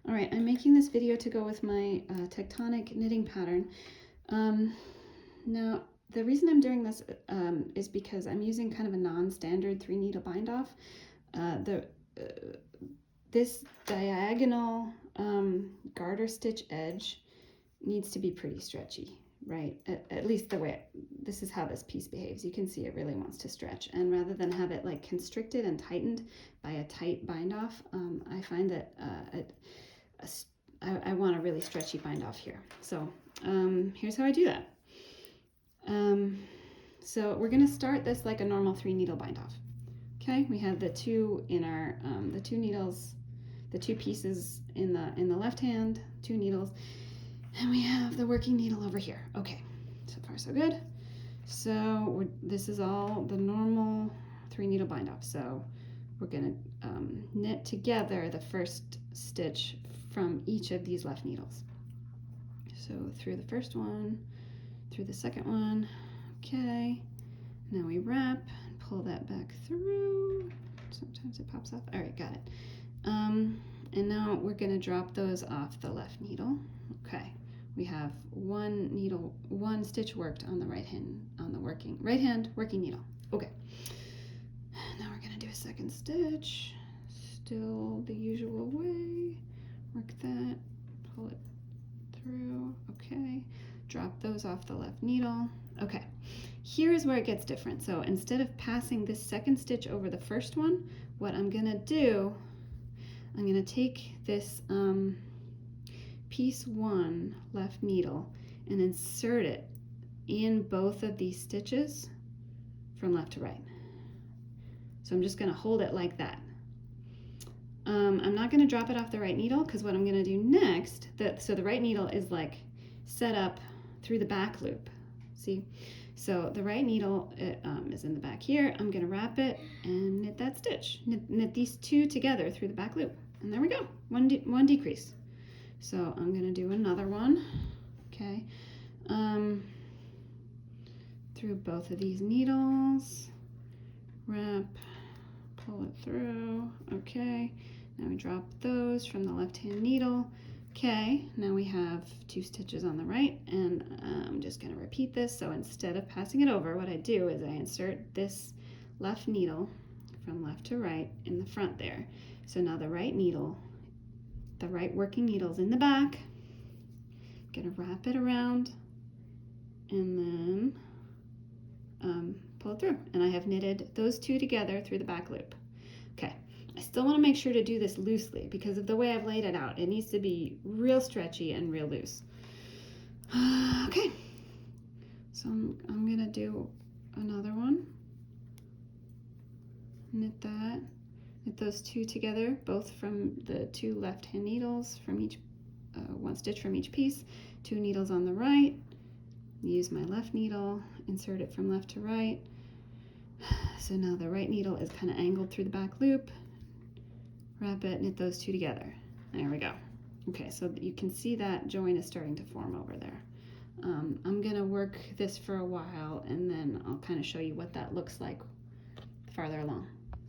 All right, I'm making this video to go with my Tectonic knitting pattern. Now, the reason I'm doing this is because I'm using kind of a non-standard 3-needle bind off. This diagonal garter stitch edge needs to be pretty stretchy, right? At least the way, this is how this piece behaves. You can see it really wants to stretch, and rather than have it like constricted and tightened by a tight bind off, I find that I want a really stretchy bind off here. So here's how I do that. So we're going to start this like a normal 3-needle bind off. Okay, we have the two in our the 2 needles, the 2 pieces in the left hand, 2 needles, and we have the working needle over here. Okay, so far so good. So this is all the normal 3-needle bind off. So we're going to knit together the first stitch from each of these left needles. So through the first one, through the second one. Okay, now we wrap and pull that back through. Sometimes it pops off. All right, got it. And now we're going to drop those off the left needle. Okay, we have 1 stitch worked on the right hand, on the right hand working needle. Okay, now we're going to do a second stitch, still the usual way. Work that, pull it through. Okay, drop those off the left needle. Okay, here's where it gets different. So instead of passing this second stitch over the first one, what I'm gonna do, I'm gonna take this piece 1 left needle and insert it in both of these stitches from left to right. So I'm just gonna hold it like that. I'm not going to drop it off the right needle, because what I'm going to do next, so the right needle is like set up through the back loop. See? So the right needle is in the back here. I'm going to wrap it and knit that stitch. Knit these 2 together through the back loop. And there we go. One decrease. So I'm going to do another one. Okay. Through both of these needles. Wrap. Pull it through. Okay. Now we drop those from the left-hand needle. Okay, now we have 2 stitches on the right, and I'm just going to repeat this. So instead of passing it over, what I do is I insert this left needle from left to right in the front there. So now the right needle, the right working needle's in the back. I'm going to wrap it around and then pull it through. And I have knitted those 2 together through the back loop. Okay. I still want to make sure to do this loosely because of the way I've laid it out. It needs to be real stretchy and real loose. Okay, so I'm going to do another one. Knit that. Knit those 2 together, both from the 2 left-hand needles from each, 1 stitch from each piece, 2 needles on the right. Use my left needle, insert it from left to right. So now the right needle is kind of angled through the back loop. Wrap it, knit those 2 together. There we go. Okay, so you can see that join is starting to form over there. I'm gonna work this for a while and then I'll kind of show you what that looks like farther along.